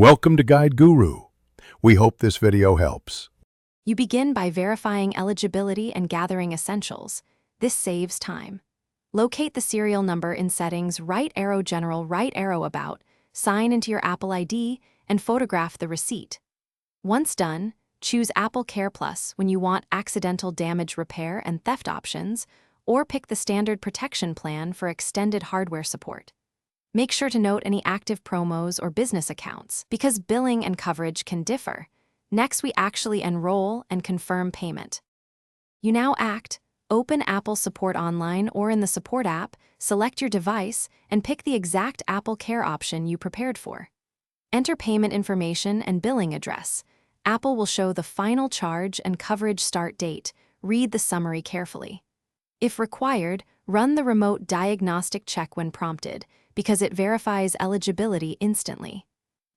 Welcome to Guide Guru. We hope this video helps. You begin by verifying eligibility and gathering essentials. This saves time. Locate the serial number in Settings, right arrow General, right arrow About, sign into your Apple ID, and photograph the receipt. Once done, choose Apple Care Plus when you want accidental damage repair and theft options, or pick the standard protection plan for extended hardware support. Make sure to note any active promos or business accounts, because billing and coverage can differ. Next, we actually enroll and confirm payment. You now act. Open Apple Support online or in the Support app, select your device, and pick the exact Apple Care option you prepared for. Enter payment information and billing address. Apple will show the final charge and coverage start date. Read the summary carefully. If required, run the remote diagnostic check when prompted, because it verifies eligibility instantly.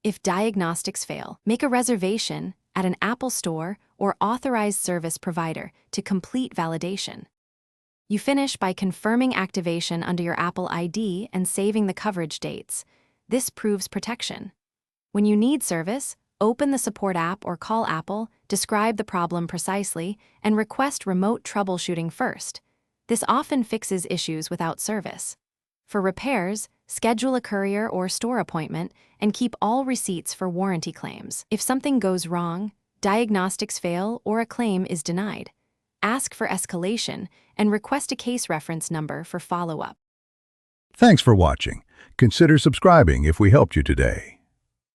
If diagnostics fail, make a reservation at an Apple Store or authorized service provider to complete validation. You finish by confirming activation under your Apple ID and saving the coverage dates. This proves protection. When you need service, open the Support app or call Apple, describe the problem precisely, and request remote troubleshooting first. This often fixes issues without service. For repairs, schedule a courier or store appointment and keep all receipts for warranty claims. If something goes wrong, diagnostics fail, or a claim is denied, ask for escalation and request a case reference number for follow-up. Thanks for watching. Consider subscribing if we helped you today.